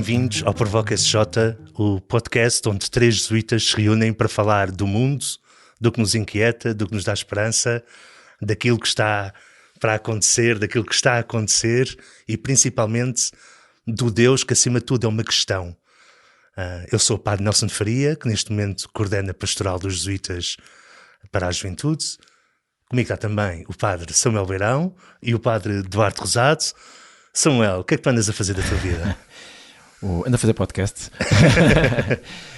Bem-vindos ao Provoca SJ, o podcast onde três jesuítas se reúnem para falar do mundo, do que nos inquieta, do que nos dá esperança, daquilo que está para acontecer, daquilo que está a acontecer e principalmente do Deus que acima de tudo é uma questão. Eu sou o Padre Nelson Faria, que neste momento coordena a pastoral dos jesuítas para a juventude. Comigo está também o Padre Samuel Beirão e o Padre Duarte Rosado. Samuel, o que é que tu andas a fazer da tua vida? Ando a fazer podcast.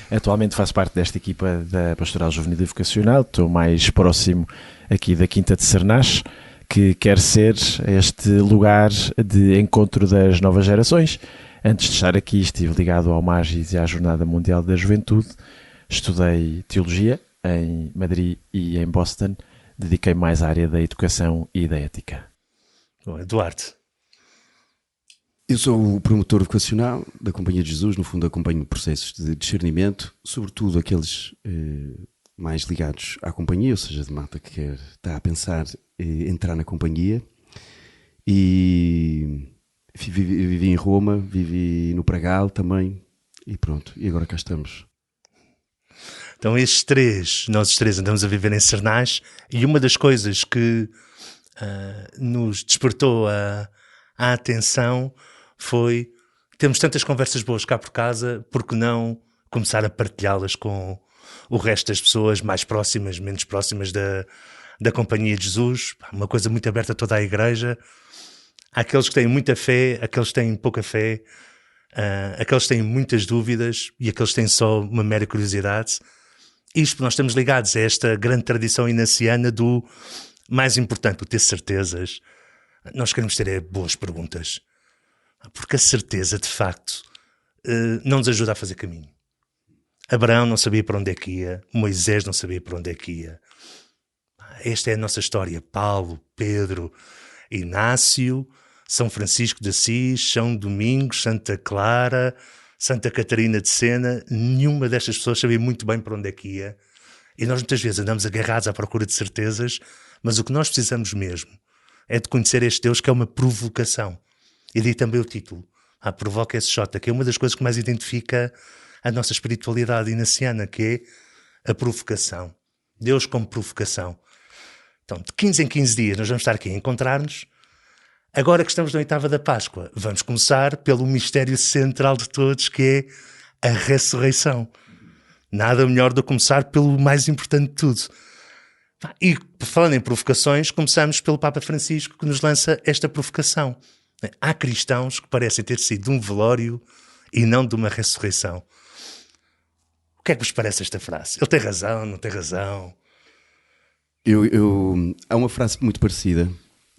Atualmente faço parte desta equipa da Pastoral Juvenil e Vocacional. Estou mais próximo aqui da Quinta de Sernás, que quer ser este lugar de encontro das novas gerações. Antes de estar aqui estive ligado ao Magis e à Jornada Mundial da Juventude. Estudei Teologia em Madrid e em Boston. Dediquei mais à área da educação e da ética. Bom, Duarte. Eu sou o promotor vocacional da Companhia de Jesus, no fundo acompanho processos de discernimento, sobretudo aqueles mais ligados à companhia, ou seja, de malta que está a pensar entrar na companhia. E vivi em Roma, vivi no Pragal também, e pronto, e agora cá estamos. Então nós três andamos a viver em Sernás e uma das coisas que nos despertou a atenção foi, temos tantas conversas boas cá por casa, por que não começar a partilhá-las com o resto das pessoas mais próximas, menos próximas da Companhia de Jesus, uma coisa muito aberta a toda a igreja. Há aqueles que têm muita fé, aqueles que têm pouca fé, aqueles que têm muitas dúvidas e aqueles que têm só uma mera curiosidade. Isto, nós estamos ligados a esta grande tradição inaciana do mais importante, o ter certezas. Nós queremos ter boas perguntas, porque a certeza, de facto, não nos ajuda a fazer caminho. Abraão não sabia para onde é que ia, Moisés não sabia para onde é que ia. Esta é a nossa história. Paulo, Pedro, Inácio, São Francisco de Assis, São Domingos, Santa Clara, Santa Catarina de Sena, nenhuma destas pessoas sabia muito bem para onde é que ia. E nós muitas vezes andamos agarrados à procura de certezas, mas o que nós precisamos mesmo é de conhecer este Deus que é uma provocação. E daí também o título, a Provoca SJ, que é uma das coisas que mais identifica a nossa espiritualidade inaciana, que é a provocação. Deus como provocação. Então, de 15 em 15 dias nós vamos estar aqui a encontrar-nos. Agora que estamos na oitava da Páscoa, vamos começar pelo mistério central de todos, que é a ressurreição. Nada melhor do que começar pelo mais importante de tudo. E falando em provocações, começamos pelo Papa Francisco, que nos lança esta provocação. Há cristãos que parecem ter sido de um velório e não de uma ressurreição. O que é que vos parece esta frase? Ele tem razão, não tem razão? Há uma frase muito parecida,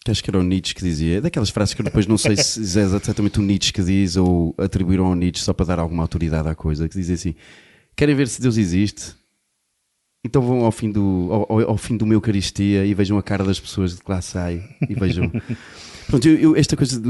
que acho que era o Nietzsche que dizia, é daquelas frases que eu depois não sei se é exatamente o Nietzsche que diz ou atribuíram ao Nietzsche só para dar alguma autoridade à coisa, que dizem assim: querem ver se Deus existe? Então vão ao fim de uma Eucaristia e vejam a cara das pessoas de que lá sai e vejam. Pronto, esta coisa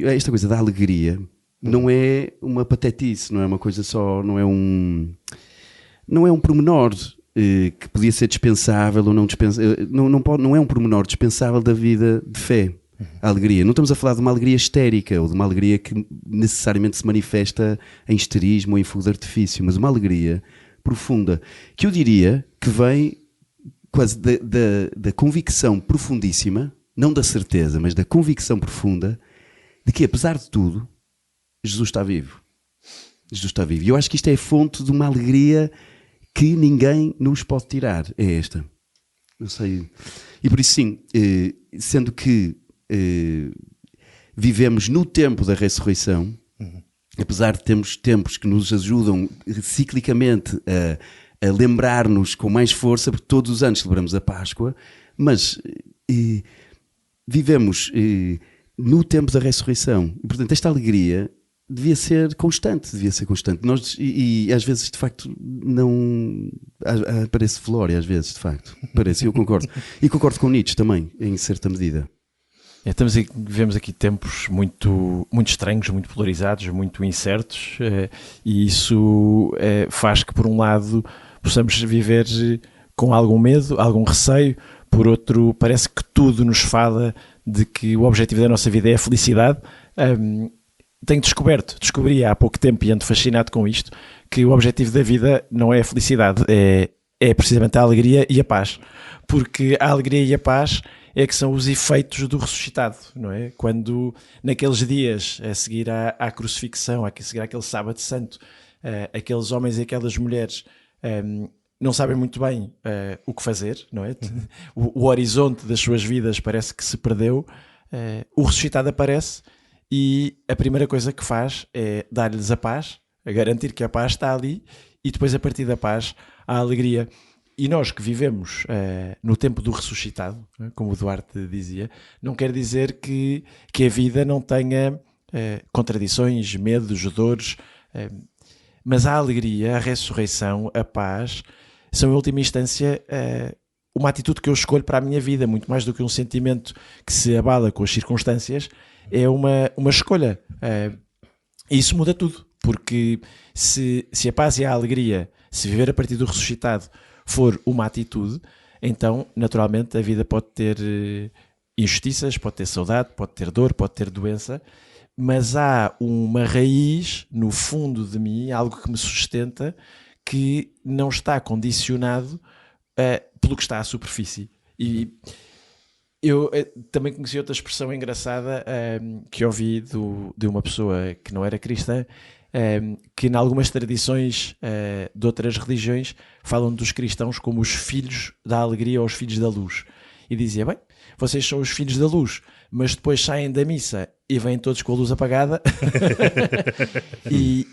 esta coisa da alegria não é uma patetice, não é uma coisa só, não é um pormenor que podia ser dispensável ou não dispensável, não é um pormenor dispensável da vida de fé. A alegria. Não estamos a falar de uma alegria histérica ou de uma alegria que necessariamente se manifesta em histerismo ou em fogo de artifício, mas uma alegria profunda, que eu diria que vem quase da convicção profundíssima, não da certeza, mas da convicção profunda de que, apesar de tudo, Jesus está vivo. Jesus está vivo. E eu acho que isto é a fonte de uma alegria que ninguém nos pode tirar. É esta. Não sei. E por isso, sim, sendo que vivemos no tempo da ressurreição, apesar de termos tempos que nos ajudam ciclicamente a lembrar-nos com mais força, porque todos os anos celebramos a Páscoa, mas vivemos no tempo da ressurreição. E, portanto, esta alegria devia ser constante. Nós, e às vezes, de facto, não... Parece velório, às vezes, de facto. Parece, eu concordo. E concordo com Nietzsche também, em certa medida. Vivemos aqui tempos muito, muito estranhos, muito polarizados, muito incertos, e isso faz que, por um lado, possamos viver com algum medo, algum receio, por outro, parece que tudo nos fada de que o objetivo da nossa vida é a felicidade, descobri há pouco tempo e ando fascinado com isto, que o objetivo da vida não é a felicidade, é precisamente a alegria e a paz, porque a alegria e a paz é que são os efeitos do ressuscitado, não é? Quando naqueles dias a seguir à crucifixão, a seguir àquele sábado santo, aqueles homens e aquelas mulheres não sabem muito bem o que fazer, não é? O horizonte das suas vidas parece que se perdeu, o ressuscitado aparece e a primeira coisa que faz é dar-lhes a paz, a garantir que a paz está ali, e depois a partir da paz há alegria. E nós que vivemos no tempo do ressuscitado, como o Duarte dizia, não quer dizer que a vida não tenha contradições, medos, dores, mas a alegria, a ressurreição, a paz, são em última instância uma atitude que eu escolho para a minha vida, muito mais do que um sentimento que se abala com as circunstâncias, é uma escolha. E isso muda tudo, porque se a paz e a alegria, se viver a partir do ressuscitado, for uma atitude, então naturalmente a vida pode ter injustiças, pode ter saudade, pode ter dor, pode ter doença, mas há uma raiz no fundo de mim, algo que me sustenta, que não está condicionado pelo que está à superfície. E eu também conheci outra expressão engraçada que ouvi de uma pessoa que não era cristã, que em algumas tradições de outras religiões falam dos cristãos como os filhos da alegria ou os filhos da luz. E dizia, bem, vocês são os filhos da luz, mas depois saem da missa e vêm todos com a luz apagada. e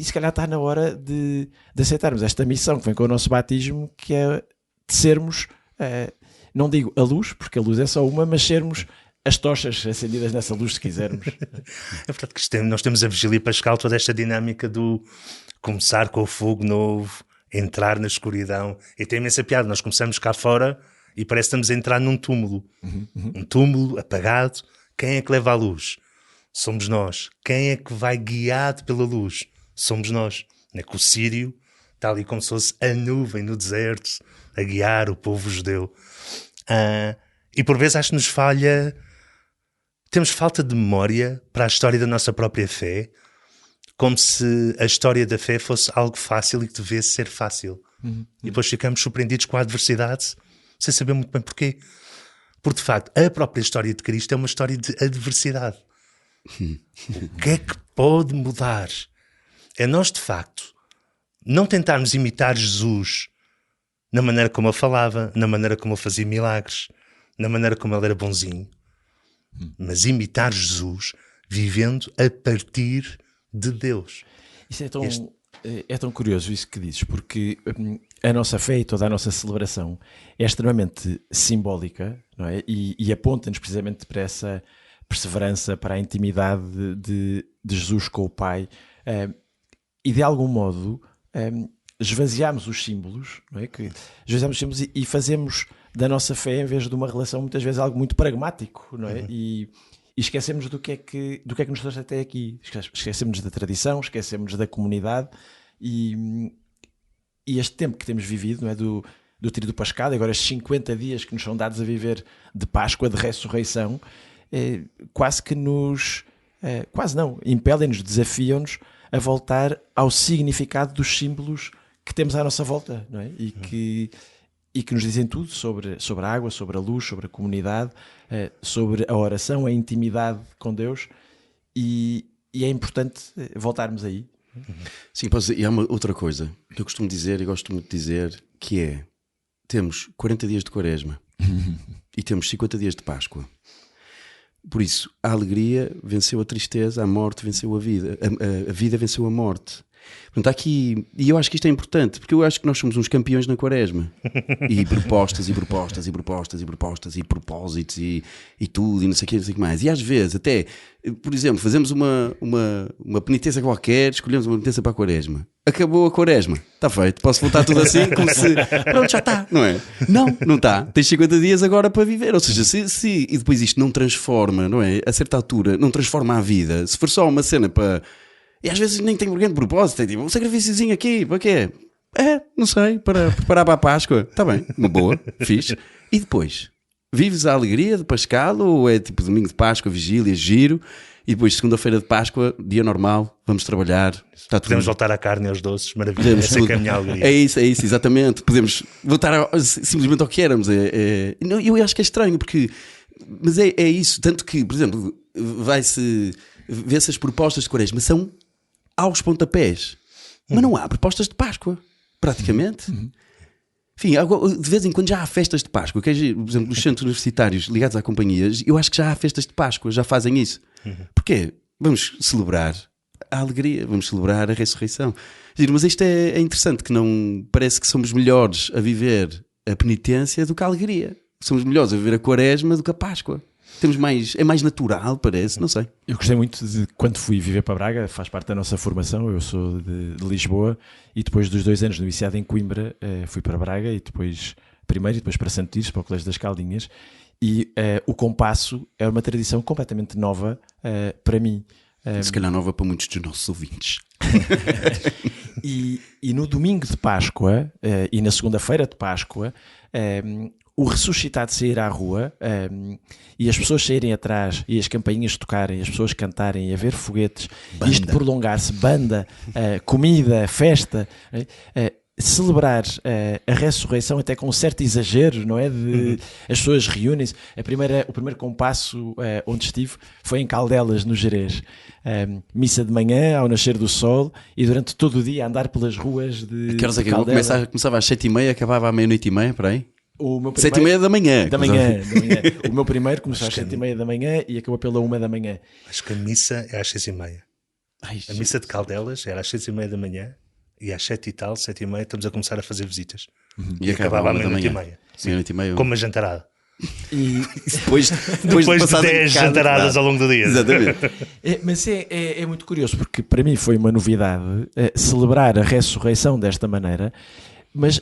se calhar está na hora de aceitarmos esta missão que vem com o nosso batismo, que é de sermos, não digo a luz, porque a luz é só uma, mas sermos as tochas acendidas nessa luz, se quisermos. É verdade que nós temos a Vigília Pascal, toda esta dinâmica do começar com o fogo novo, entrar na escuridão, e tem imensa piada. Nós começamos cá fora e parece que estamos a entrar num túmulo. Um túmulo apagado. Quem é que leva a luz? Somos nós. Quem é que vai guiado pela luz? Somos nós. Não é que o Sírio está ali como se fosse a nuvem no deserto a guiar o povo judeu. E por vezes acho que nos falha... Temos falta de memória para a história da nossa própria fé, como se a história da fé fosse algo fácil e que devesse ser fácil. E depois ficamos surpreendidos com a adversidade, sem saber muito bem porquê. Porque, de facto, a própria história de Cristo é uma história de adversidade. O que é que pode mudar? É nós, de facto, não tentarmos imitar Jesus na maneira como ele falava, na maneira como ele fazia milagres, na maneira como ele era bonzinho, mas imitar Jesus vivendo a partir de Deus. Isso é tão curioso isso que dizes, porque a nossa fé e toda a nossa celebração é extremamente simbólica, não é? E aponta-nos precisamente para essa perseverança, para a intimidade de Jesus com o Pai, e de algum modo esvaziamos os símbolos, não é? Esvaziamos os símbolos e fazemos da nossa fé, em vez de uma relação, muitas vezes algo muito pragmático, não é? E esquecemos do que é que nos trouxe até aqui. Esquecemos da tradição, esquecemos da comunidade e este tempo que temos vivido, não é? Do Tríduo Pascal, agora estes 50 dias que nos são dados a viver de Páscoa, de ressurreição, quase que nos... quase não, impelem-nos, desafiam-nos a voltar ao significado dos símbolos que temos à nossa volta, não é? E que nos dizem tudo sobre a água, sobre a luz, sobre a comunidade, sobre a oração, a intimidade com Deus, e é importante voltarmos aí. Sim, e há uma outra coisa que eu costumo dizer e gosto muito de dizer, que é, temos 40 dias de Quaresma e temos 50 dias de Páscoa. Por isso, a alegria venceu a tristeza, a morte venceu a vida, a vida venceu a morte. Portanto, aqui, e eu acho que isto é importante, porque eu acho que nós somos uns campeões na Quaresma. E propostas, e propostas, e propostas, e propostas, e propósitos, e tudo, e não sei o que, não sei o que mais. E às vezes, até, por exemplo, fazemos uma penitência qualquer, escolhemos uma penitência para a Quaresma. Acabou a Quaresma, está feito, posso voltar tudo assim, como se, pronto, já está, não é? Não está, tens 50 dias agora para viver. Ou seja, se e depois isto não transforma, não é? A certa altura, não transforma a vida. Se for só uma cena para... E às vezes nem tem grande propósito, tem tipo um sacrifíciozinho aqui, para quê? Não sei, para preparar para a Páscoa. Está bem, uma boa, fixe. E depois, vives a alegria de Pascal ou é tipo domingo de Páscoa, vigília, giro, E depois, segunda-feira de Páscoa, dia normal, vamos trabalhar. Está Podemos tudo. voltar à carne e aos doces, maravilha. Podemos Essa é tudo. que é a minha alegria. É isso, exatamente. Podemos voltar simplesmente ao que éramos. Não, eu acho que é estranho, porque. Mas é isso. Tanto que, por exemplo, vai-se ver essas propostas de Quaresma são aos pontapés. Mas não há propostas de Páscoa, praticamente. Enfim, de vez em quando já há festas de Páscoa. Por exemplo, os centros universitários ligados a companhias, eu acho que já há festas de Páscoa, já fazem isso. Porquê? Vamos celebrar a alegria, vamos celebrar a ressurreição. Mas isto é interessante, que não parece que somos melhores a viver a penitência do que a alegria. Somos melhores a viver a Quaresma do que a Páscoa. É mais natural, parece, não sei. Eu gostei muito de quando fui viver para Braga, faz parte da nossa formação, eu sou de Lisboa e depois dos 2 anos noviciado em Coimbra fui para Braga e depois para Santo Tirso, para o Colégio das Caldinhas e o compasso é uma tradição completamente nova para mim. Se calhar nova para muitos dos nossos ouvintes. E no domingo de Páscoa e na segunda-feira de Páscoa o ressuscitado sair à rua e as pessoas saírem atrás e as campainhas tocarem, as pessoas cantarem e haver foguetes, isto prolongar-se, banda, comida, festa, celebrar a ressurreição até com um certo exagero, não é? As pessoas reúnem-se. O primeiro compasso onde estive foi em Caldelas, no Gerês. Missa de manhã, ao nascer do sol, e durante todo o dia andar pelas ruas de Que horas é que Caldelas. começava às 7h30, acabava à 12:30, por aí? O meu 7h30 da manhã. Da manhã. O meu primeiro começou às 7h30 da manhã e acabou pela 1 da manhã. Acho que a missa é às 6h30. A missa de Caldelas era às 6h30 da manhã e às 7 e tal, 7h30, estamos a começar a fazer visitas. E acabava à 1 da manhã. 12:30. Meia-noite-e-meia. Como uma jantarada. E, Depois de 10 jantaradas ao longo do dia. Exatamente. mas é muito curioso, porque para mim foi uma novidade celebrar a ressurreição desta maneira, mas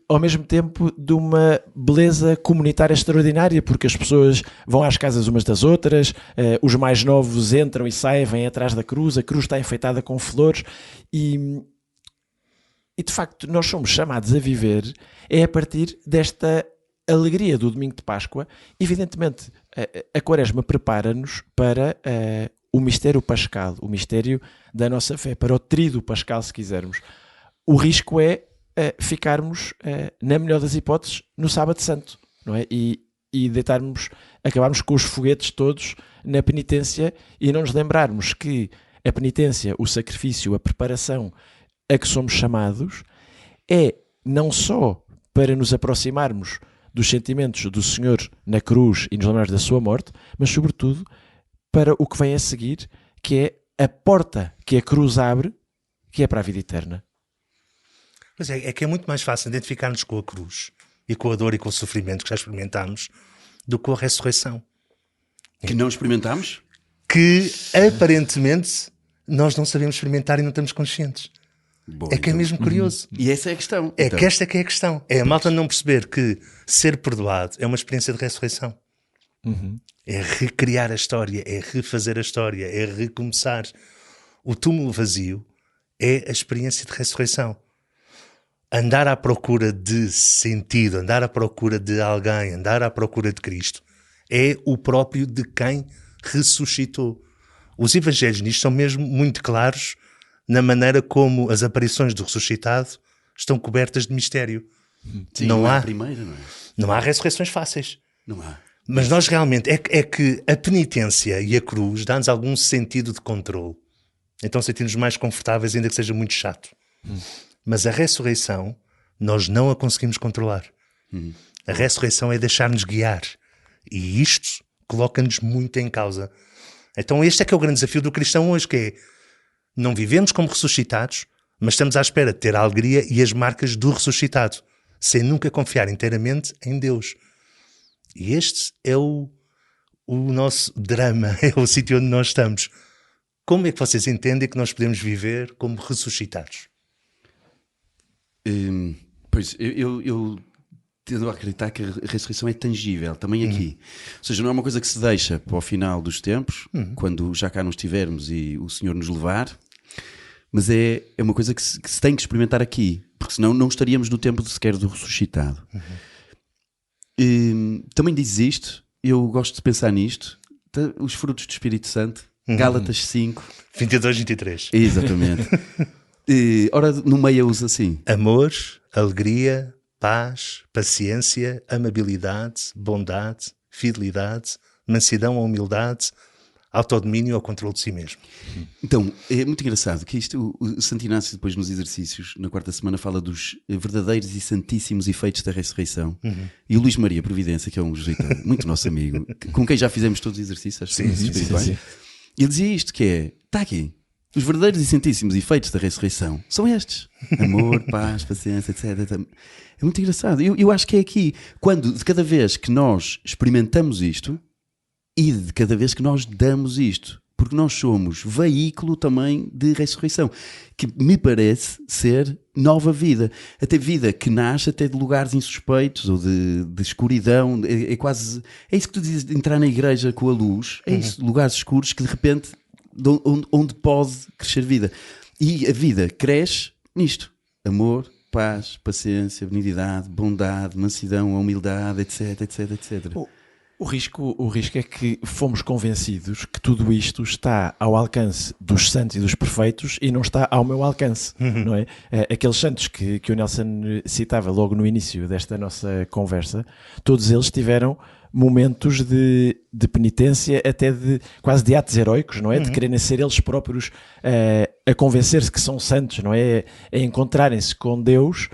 ao mesmo tempo de uma beleza comunitária extraordinária, porque as pessoas vão às casas umas das outras, os mais novos entram e saem, vêm atrás da cruz, a cruz está enfeitada com flores e de facto nós somos chamados a viver a partir desta alegria do domingo de Páscoa. Evidentemente a Quaresma prepara-nos para o mistério pascal, o mistério da nossa fé, para o tríduo pascal, se quisermos. O risco é ficarmos, na melhor das hipóteses, no Sábado Santo, não é? E acabarmos com os foguetes todos na penitência e não nos lembrarmos que a penitência, o sacrifício, a preparação a que somos chamados é não só para nos aproximarmos dos sentimentos do Senhor na cruz e nos lembrarmos da sua morte, mas sobretudo para o que vem a seguir, que é a porta que a cruz abre, que é para a vida eterna. Pois é que é muito mais fácil identificar-nos com a cruz e com a dor e com o sofrimento que já experimentámos do que com a ressurreição. Que não experimentámos? Que aparentemente nós não sabemos experimentar e não estamos conscientes. Bom, é que é mesmo curioso. E essa é a questão. É que esta é que é a questão. É a malta não perceber que ser perdoado é uma experiência de ressurreição. É recriar a história, é refazer a história, é recomeçar. O túmulo vazio é a experiência de ressurreição. Andar à procura de sentido, andar à procura de alguém, andar à procura de Cristo, é o próprio de quem ressuscitou. Os evangelhos nisto são mesmo muito claros na maneira como as aparições do ressuscitado estão cobertas de mistério. Sim, não há a primeira, não é? Não há ressurreições fáceis. Não há. Mas nós realmente, é que a penitência e a cruz dá-nos algum sentido de controle. Então sentimos mais confortáveis, ainda que seja muito chato. Mas a ressurreição, nós não a conseguimos controlar. A ressurreição é deixar-nos guiar. E isto coloca-nos muito em causa. Então este é que é o grande desafio do cristão hoje, que é, não vivemos como ressuscitados, mas estamos à espera de ter a alegria e as marcas do ressuscitado, sem nunca confiar inteiramente em Deus. E este é o nosso drama, é o sítio onde nós estamos. Como é que vocês entendem que nós podemos viver como ressuscitados? Pois, eu tendo a acreditar que a ressurreição é tangível, também aqui. Ou seja, não é uma coisa que se deixa para o final dos tempos, quando já cá não estivermos e o Senhor nos levar, mas é uma coisa que se tem que experimentar aqui, porque senão não estaríamos no tempo sequer do ressuscitado. Também diz isto, eu gosto de pensar nisto, os frutos do Espírito Santo Gálatas 5. 22, 23. Exatamente. Ora, no meio usa assim. Amor, alegria, paz, paciência, amabilidade, bondade, fidelidade, mansidão ou humildade, autodomínio ou controle de si mesmo. Então, é muito engraçado que isto, o Santo Inácio depois nos exercícios, na quarta semana, fala dos verdadeiros e santíssimos efeitos da ressurreição. E o Luís Maria Providência, que é um jeito muito nosso amigo, com quem já fizemos todos os exercícios espirituais, ele dizia isto, que é, está aqui, os verdadeiros e santíssimos efeitos da ressurreição são estes. Amor, paz, paciência, etc. É muito engraçado. Eu acho que é aqui, quando de cada vez que nós experimentamos isto e de cada vez que nós damos isto, porque nós somos veículo também de ressurreição, que me parece ser nova vida. Até vida que nasce até de lugares insuspeitos ou de escuridão. É quase... É isso que tu dizes, de entrar na igreja com a luz. É isso, lugares escuros que de repente... onde pode crescer vida. E a vida cresce nisto: amor, paz, paciência, benignidade, bondade, mansidão, humildade, etc, etc, etc. O risco é que fomos convencidos que tudo isto está ao alcance dos santos e dos perfeitos e não está ao meu alcance, não é? Aqueles santos que o Nelson citava logo no início desta nossa conversa, todos eles tiveram momentos de penitência, até de quase de atos heroicos, não é? De quererem ser eles próprios a convencer-se que são santos, não é? A encontrarem-se com Deus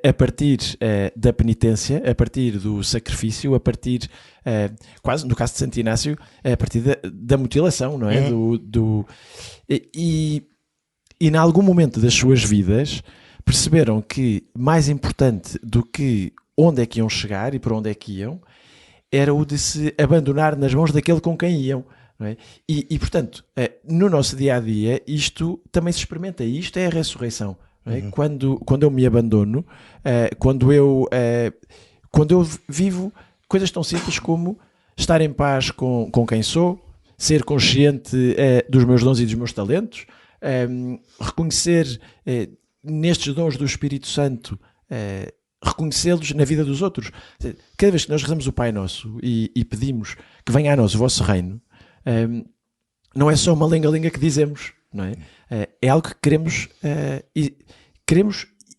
a partir da penitência, a partir do sacrifício, a partir, quase no caso de Santo Inácio, a partir da mutilação, não é? E em algum momento das suas vidas perceberam que mais importante do que onde é que iam chegar e para onde é que iam, era o de se abandonar nas mãos daquele com quem iam. Não é? E portanto, no nosso dia-a-dia, isto também se experimenta. E isto é a ressurreição. Não é? Quando eu me abandono, quando eu vivo coisas tão simples como estar em paz com quem sou, ser consciente dos meus dons e dos meus talentos, reconhecer nestes dons do Espírito Santo, reconhecê-los na vida dos outros. Cada vez que nós rezamos o Pai Nosso e pedimos que venha a nós o vosso reino, não é só uma lenga-lenga que dizemos, não é? É algo que queremos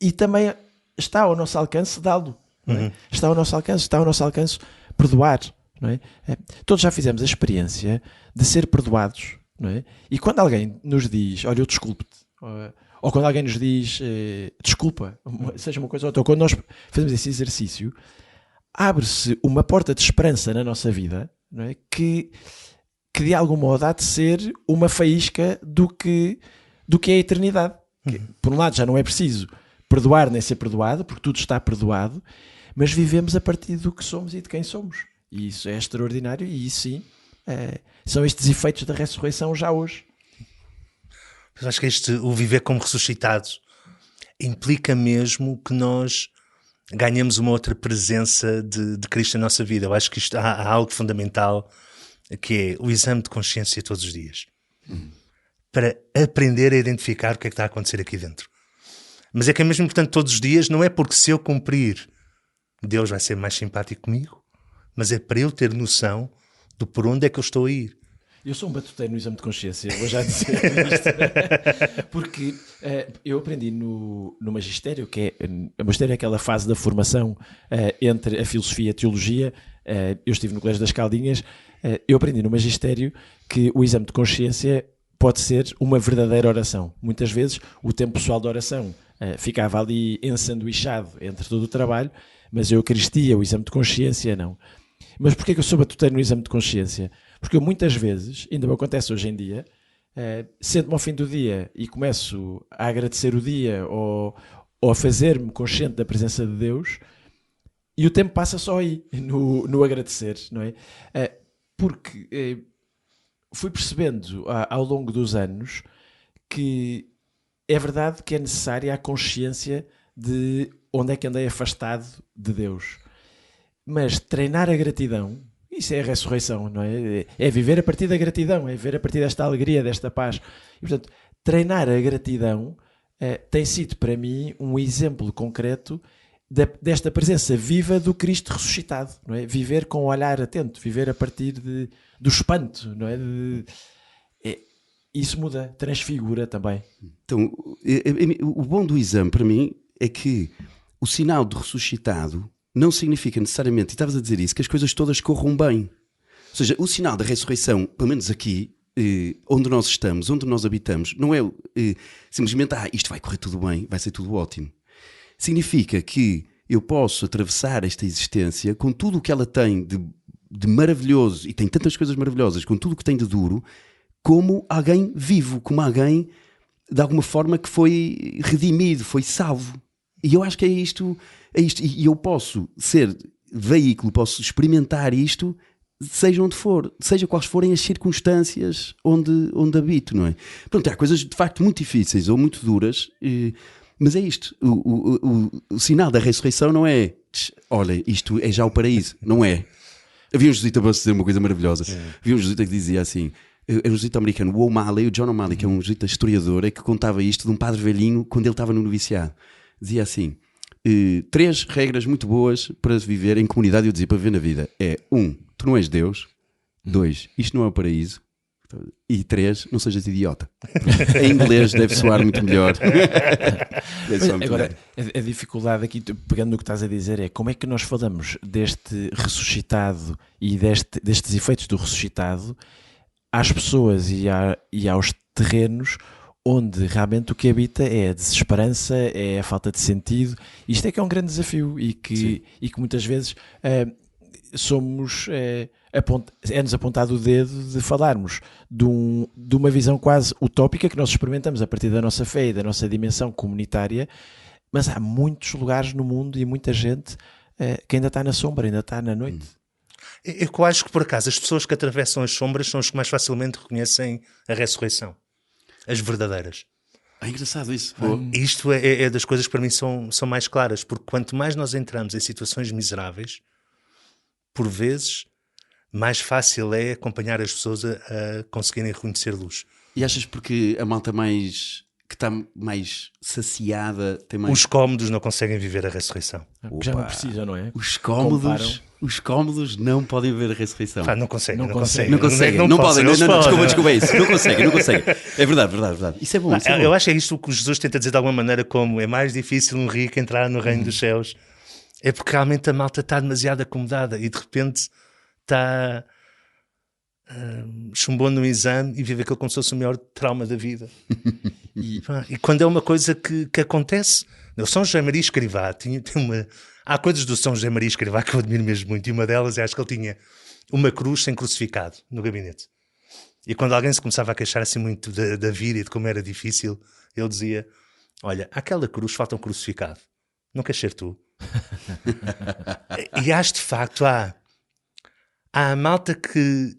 e também está ao nosso alcance dá-lo, não é? Está ao nosso alcance perdoar, não é? Todos já fizemos a experiência de ser perdoados, não é? E quando alguém nos diz, olha, eu desculpe-te, ou quando alguém nos diz desculpa, seja uma coisa ou outra, ou quando nós fazemos esse exercício, abre-se uma porta de esperança na nossa vida, não é? Que de algum modo há de ser uma faísca do que é a eternidade. Por um lado já não é preciso perdoar nem ser perdoado, porque tudo está perdoado, mas vivemos a partir do que somos e de quem somos. E isso é extraordinário e isso sim, são estes efeitos da ressurreição já hoje. Mas acho que o viver como ressuscitados implica mesmo que nós ganhamos uma outra presença de Cristo na nossa vida. Eu acho que isto há algo fundamental, que é o exame de consciência todos os dias. Para aprender a identificar o que é que está a acontecer aqui dentro. Mas é que é mesmo importante todos os dias, não é porque se eu cumprir, Deus vai ser mais simpático comigo, mas é para eu ter noção de por onde é que eu estou a ir. Eu sou um batuteiro no exame de consciência, vou já dizer isto. Porque eu aprendi no magistério, que é, o magistério é aquela fase da formação entre a filosofia e a teologia. Eu estive no Colégio das Caldinhas. Eu aprendi no magistério que o exame de consciência pode ser uma verdadeira oração. Muitas vezes o tempo pessoal de oração ficava ali ensanduichado entre todo o trabalho, mas a Eucaristia, o exame de consciência, não. Mas porquê que eu sou batuteiro no exame de consciência? Porque eu muitas vezes, ainda me acontece hoje em dia, sento-me ao fim do dia e começo a agradecer o dia ou a fazer-me consciente da presença de Deus, e o tempo passa só aí, no agradecer, não é? Porque fui percebendo ao longo dos anos que é verdade que é necessária a consciência de onde é que andei afastado de Deus. Mas treinar a gratidão, isso é a ressurreição, não é? É viver a partir da gratidão, é viver a partir desta alegria, desta paz. E, portanto, treinar a gratidão tem sido para mim um exemplo concreto desta presença viva do Cristo ressuscitado, não é? Viver com o olhar atento, viver a partir do espanto, não é? isso muda, transfigura também. Então, o bom do exame para mim é que o sinal de ressuscitado não significa necessariamente, e estavas a dizer isso, que as coisas todas corram bem. Ou seja, o sinal da ressurreição, pelo menos aqui, onde nós estamos, onde nós habitamos, não é simplesmente, isto vai correr tudo bem, vai ser tudo ótimo. Significa que eu posso atravessar esta existência com tudo o que ela tem de maravilhoso, e tem tantas coisas maravilhosas, com tudo o que tem de duro, como alguém vivo, como alguém de alguma forma que foi redimido, foi salvo. E eu acho que é isto, e eu posso ser veículo, posso experimentar isto, seja onde for, seja quais forem as circunstâncias onde habito, não é? Pronto, há coisas de facto muito difíceis ou muito duras, mas é isto, o sinal da ressurreição não é, olha, isto é já o paraíso, não é? Havia um jesuíta, para dizer uma coisa maravilhosa, havia um jesuíta que dizia assim, é um jesuíta americano, o John O'Malley, que é um jesuíta historiador, é que contava isto de um padre velhinho quando ele estava no noviciado. Dizia assim, 3 regras muito boas para viver em comunidade, eu dizia, para viver na vida. 1, tu não és Deus. 2, isto não é o paraíso. E 3, não sejas idiota. Em inglês deve soar muito melhor. Agora, a dificuldade aqui, pegando no que estás a dizer, é como é que nós falamos deste ressuscitado e destes efeitos do ressuscitado às pessoas e aos terrenos onde realmente o que habita é a desesperança, é a falta de sentido. Isto é que é um grande desafio e que muitas vezes é-nos apontado o dedo de falarmos de uma visão quase utópica que nós experimentamos a partir da nossa fé e da nossa dimensão comunitária, mas há muitos lugares no mundo e muita gente que ainda está na sombra, ainda está na noite. Eu acho que, por acaso, as pessoas que atravessam as sombras são as que mais facilmente reconhecem a ressurreição. As verdadeiras. É engraçado isso. Isto é das coisas que para mim são mais claras, porque quanto mais nós entramos em situações miseráveis, por vezes, mais fácil é acompanhar as pessoas a conseguirem reconhecer luz. E achas porque a malta que está mais saciada tem mais... Os cómodos não conseguem viver a ressurreição. Já não precisa, não é? Os cómodos não podem ver a ressurreição. Não conseguem. Não podem. Desculpa, é isso. Não conseguem. É verdade. Isso é bom. Eu acho que é isto que Jesus tenta dizer de alguma maneira, como é mais difícil um rico entrar no reino dos céus. É porque realmente a malta está demasiado acomodada e de repente está chumbou no exame e vive aquilo como se fosse o maior trauma da vida. E quando é uma coisa que acontece, o São José Maria Escrivá há coisas do São José Maria Escrivá que eu admiro mesmo muito, e uma delas acho que ele tinha uma cruz sem crucificado no gabinete. E quando alguém se começava a queixar assim muito da vida e de como era difícil, ele dizia, olha, àquela cruz falta um crucificado, não queres ser tu? E acho de facto, há a malta que...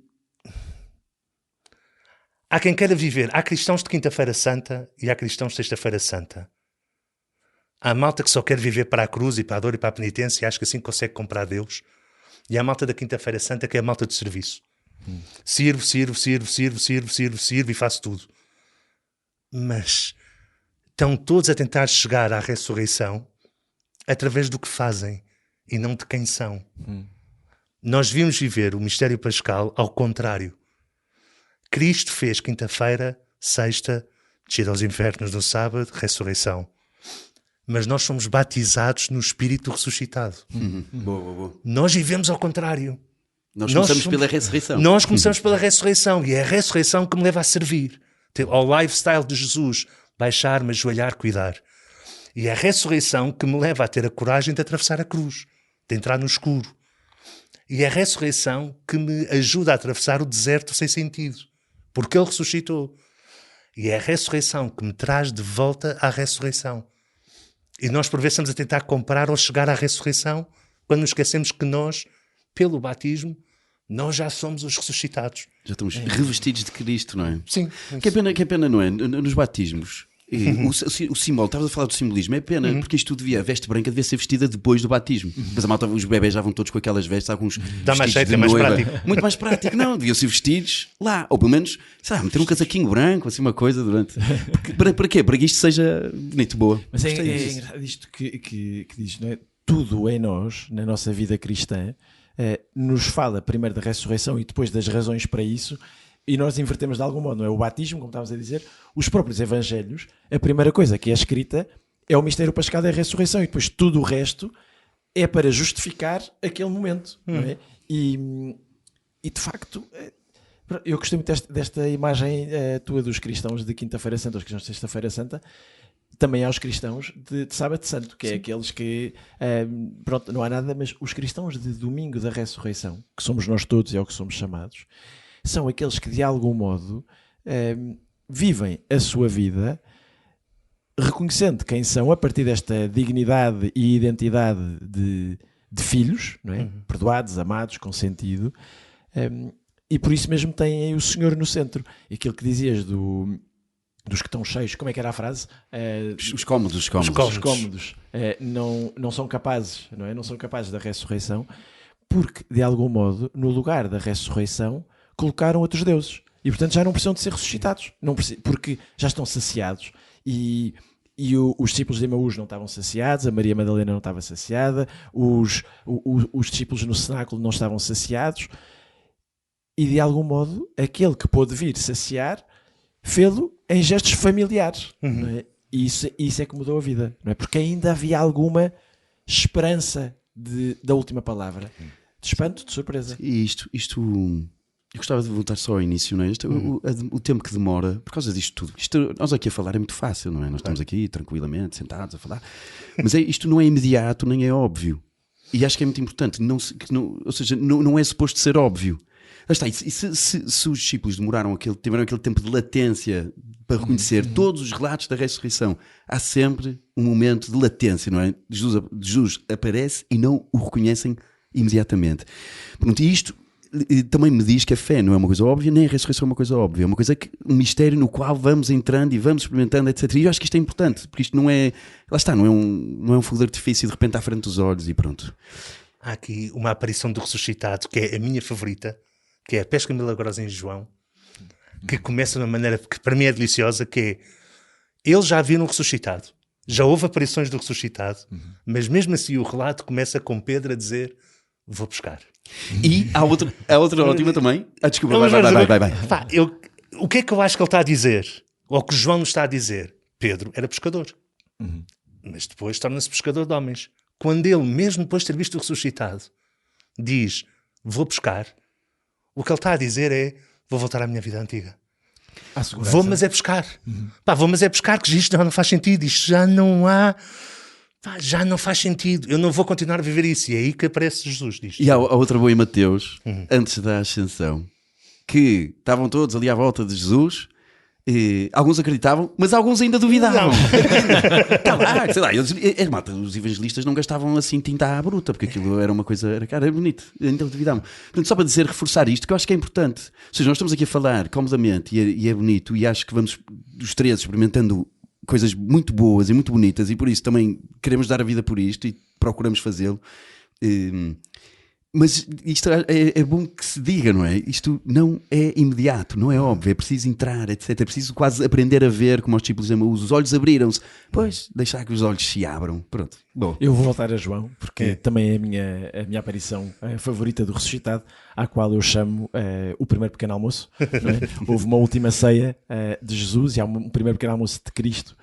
Há quem queira viver. Há cristãos de Quinta-feira Santa e há cristãos de Sexta-feira Santa. Há a malta que só quer viver para a cruz e para a dor e para a penitência e acha que assim consegue comprar Deus. E há a malta da Quinta-feira Santa que é a malta de serviço. Sirvo e faço tudo. Mas estão todos a tentar chegar à ressurreição através do que fazem e não de quem são. Nós devíamos viver o mistério pascal ao contrário. Cristo fez quinta-feira, sexta, descida aos infernos no sábado, ressurreição. Mas nós somos batizados no Espírito ressuscitado. Boa. Nós vivemos ao contrário. Nós começamos pela ressurreição. Nós começamos pela ressurreição e é a ressurreição que me leva a servir. Ao lifestyle de Jesus, baixar-me, ajoelhar, cuidar. E é a ressurreição que me leva a ter a coragem de atravessar a cruz, de entrar no escuro. E é a ressurreição que me ajuda a atravessar o deserto sem sentido, porque Ele ressuscitou. E é a ressurreição que me traz de volta à ressurreição. E nós, por vezes, estamos a tentar comprar ou chegar à ressurreição quando nos esquecemos que nós, pelo batismo, nós já somos os ressuscitados. Já estamos revestidos de Cristo, não é? Sim. Que é pena, não é? Nos batismos, o símbolo, estavas a falar do simbolismo, é pena, porque isto a veste branca devia ser vestida depois do batismo. Mas a malta, os bebés já vão todos com aquelas vestes, alguns dá mais jeito, é mais prático. Muito mais prático, não, deviam ser vestidos lá, ou pelo menos, sei lá, meter um casaquinho branco, assim uma coisa durante... Para quê? Para que isto seja bonito, boa. Mas é engraçado isto que diz, não é? Tudo em nós, na nossa vida cristã, nos fala primeiro da ressurreição e depois das razões para isso, e nós invertemos de algum modo, não é? O batismo, como estávamos a dizer, os próprios evangelhos, a primeira coisa que é escrita é o mistério pascal da ressurreição, e depois tudo o resto é para justificar aquele momento, não é? E de facto, eu gostei muito desta imagem tua dos cristãos de Quinta-feira Santa, os cristãos de Sexta-feira Santa. Também há os cristãos de Sábado Santo, que é aqueles que, pronto, não há nada, mas os cristãos de Domingo da Ressurreição, que somos nós todos e é o que somos chamados, são aqueles que de algum modo vivem a sua vida reconhecendo quem são a partir desta dignidade e identidade de filhos, não é? Perdoados, amados, com sentido, e por isso mesmo têm aí o Senhor no centro. E aquilo que dizias dos que estão cheios, como é que era a frase? Os cômodos. Não são capazes, não é? Não são capazes da ressurreição, porque de algum modo, no lugar da ressurreição, colocaram outros deuses. E portanto já não precisam de ser ressuscitados, porque já estão saciados. E os discípulos de Emaús não estavam saciados, a Maria Madalena não estava saciada, os discípulos no cenáculo não estavam saciados, e de algum modo, aquele que pôde vir saciar, fê-lo em gestos familiares. Não é? E isso é que mudou a vida, não é? Porque ainda havia alguma esperança da última palavra. De espanto, de surpresa. E isto eu gostava de voltar só ao início, não é? O tempo que demora, por causa disto tudo. Nós aqui a falar é muito fácil, não é? Nós estamos aqui tranquilamente, sentados a falar. Mas isto não é imediato, nem é óbvio. E acho que é muito importante. Ou seja, não é suposto ser óbvio. Está, e se os discípulos tiveram aquele tempo de latência para reconhecer todos os relatos da ressurreição, há sempre um momento de latência, não é? Jesus aparece e não o reconhecem imediatamente. Pronto, e isto também me diz que a fé não é uma coisa óbvia, nem a ressurreição é uma coisa óbvia. É uma coisa um mistério no qual vamos entrando e vamos experimentando, etc. E eu acho que isto é importante, porque isto não é... Lá está, não é um fogo de artifício de repente à frente dos olhos e pronto. Há aqui uma aparição do ressuscitado, que é a minha favorita, que é a pesca milagrosa em João, que começa de uma maneira que para mim é deliciosa, que é, eles já viram o ressuscitado, já houve aparições do ressuscitado, mas mesmo assim o relato começa com Pedro a dizer, vou pescar. E há outra ótima também. Desculpa, vai. Pá, o que é que eu acho que ele está a dizer? Ou o que João nos está a dizer? Pedro era pescador, mas depois torna-se pescador de homens. Quando ele, mesmo depois de ter visto o ressuscitado, diz, vou pescar, o que ele está a dizer é, vou voltar à minha vida antiga. Vou, mas é pescar. Vou, mas é pescar, que isto já não faz sentido. Isto já não há... já não faz sentido. Eu não vou continuar a viver isso. E é aí que aparece Jesus. Disto. E há outra boa em Mateus, antes da ascensão, que estavam todos ali à volta de Jesus... alguns acreditavam, mas alguns ainda duvidavam. Sei lá, os evangelistas não gastavam assim tinta à bruta, porque aquilo era uma coisa, era bonito, ainda duvidavam. Portanto, só para reforçar isto, que eu acho que é importante. Ou seja, nós estamos aqui a falar comodamente e é bonito, e acho que vamos os três experimentando coisas muito boas e muito bonitas, e por isso também queremos dar a vida por isto e procuramos fazê-lo. Mas isto é bom que se diga, não é? Isto não é imediato, não é óbvio, é preciso entrar, etc. É preciso quase aprender a ver, como os discípulos de Emaús, os olhos abriram-se. Pois, deixar que os olhos se abram. Pronto. Bom. Eu vou voltar a João, porque também é a minha aparição favorita do ressuscitado, à qual eu chamo o primeiro pequeno almoço. Não é? Houve uma última ceia de Jesus e há um primeiro pequeno almoço de Cristo,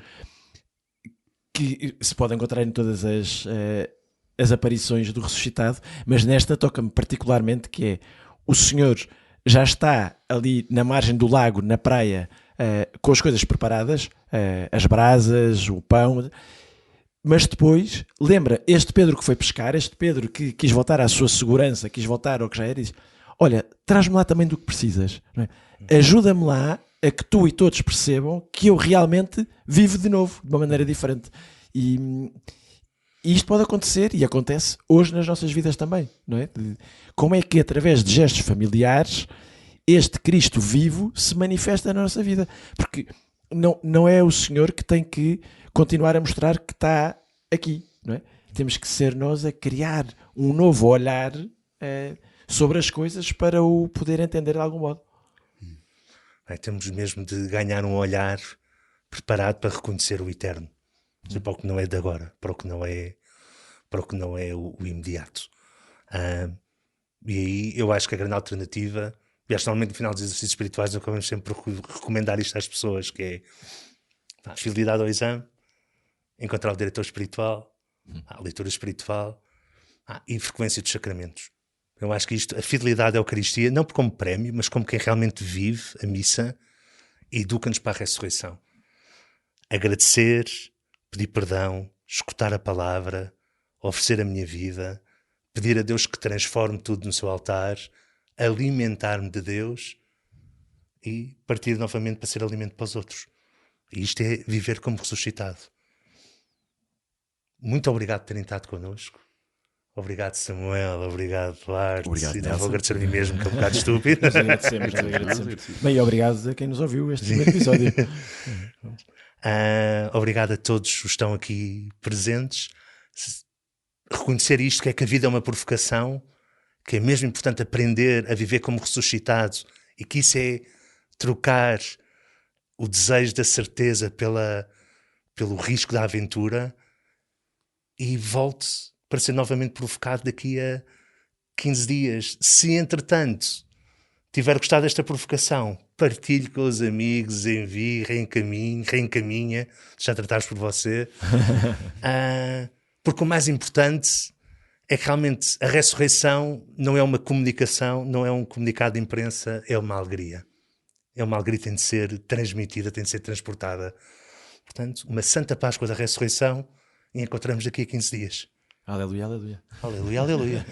que se pode encontrar em todas as aparições do ressuscitado, mas nesta toca-me particularmente, que é o Senhor já está ali na margem do lago, na praia, com as coisas preparadas, as brasas, o pão, mas depois lembra este Pedro que foi pescar, este Pedro que quis voltar à sua segurança, quis voltar ao que já era, e diz, olha, traz-me lá também do que precisas, não é? Ajuda-me lá a que tu e todos percebam que eu realmente vivo de novo, de uma maneira diferente. E isto pode acontecer, e acontece hoje nas nossas vidas também, não é? Como é que através de gestos familiares este Cristo vivo se manifesta na nossa vida? Porque não é o Senhor que tem que continuar a mostrar que está aqui, não é? Temos que ser nós a criar um novo olhar sobre as coisas para o poder entender de algum modo. Temos mesmo de ganhar um olhar preparado para reconhecer o eterno. Para o que não é de agora, para o que não é o imediato. E aí eu acho que a grande alternativa Aliás, normalmente no final dos exercícios espirituais eu acabamos sempre por recomendar isto às pessoas, que é a fidelidade ao exame, encontrar o diretor espiritual, a leitura espiritual e frequência dos sacramentos. Eu acho que a fidelidade à Eucaristia, não como prémio, mas como quem realmente vive a missa, educa-nos para a ressurreição. Agradecer, pedir perdão, escutar a palavra, oferecer a minha vida, pedir a Deus que transforme tudo no seu altar, alimentar-me de Deus e partir novamente para ser alimento para os outros. E isto é viver como ressuscitado. Muito obrigado por terem estado connosco. Obrigado, Samuel. Obrigado, Duarte. Obrigado, e não vou agradecer a mim mesmo, que é um bocado estúpido. Nós agradecemos. Bem, obrigado a quem nos ouviu este primeiro episódio. Obrigado a todos os que estão aqui presentes. Reconhecer isto, que é que a vida é uma provocação, que é mesmo importante aprender a viver como ressuscitado e que isso é trocar o desejo da certeza pelo risco da aventura e volte para ser novamente provocado daqui a 15 dias. Se, entretanto, tiver gostado desta provocação, partilhe com os amigos, envie, reencaminha, já tratares por você. Porque o mais importante é que realmente a ressurreição não é uma comunicação, não é um comunicado de imprensa, é uma alegria. É uma alegria que tem de ser transmitida, tem de ser transportada. Portanto, uma Santa Páscoa da Ressurreição e encontramos daqui a 15 dias. Aleluia, aleluia. Aleluia, aleluia.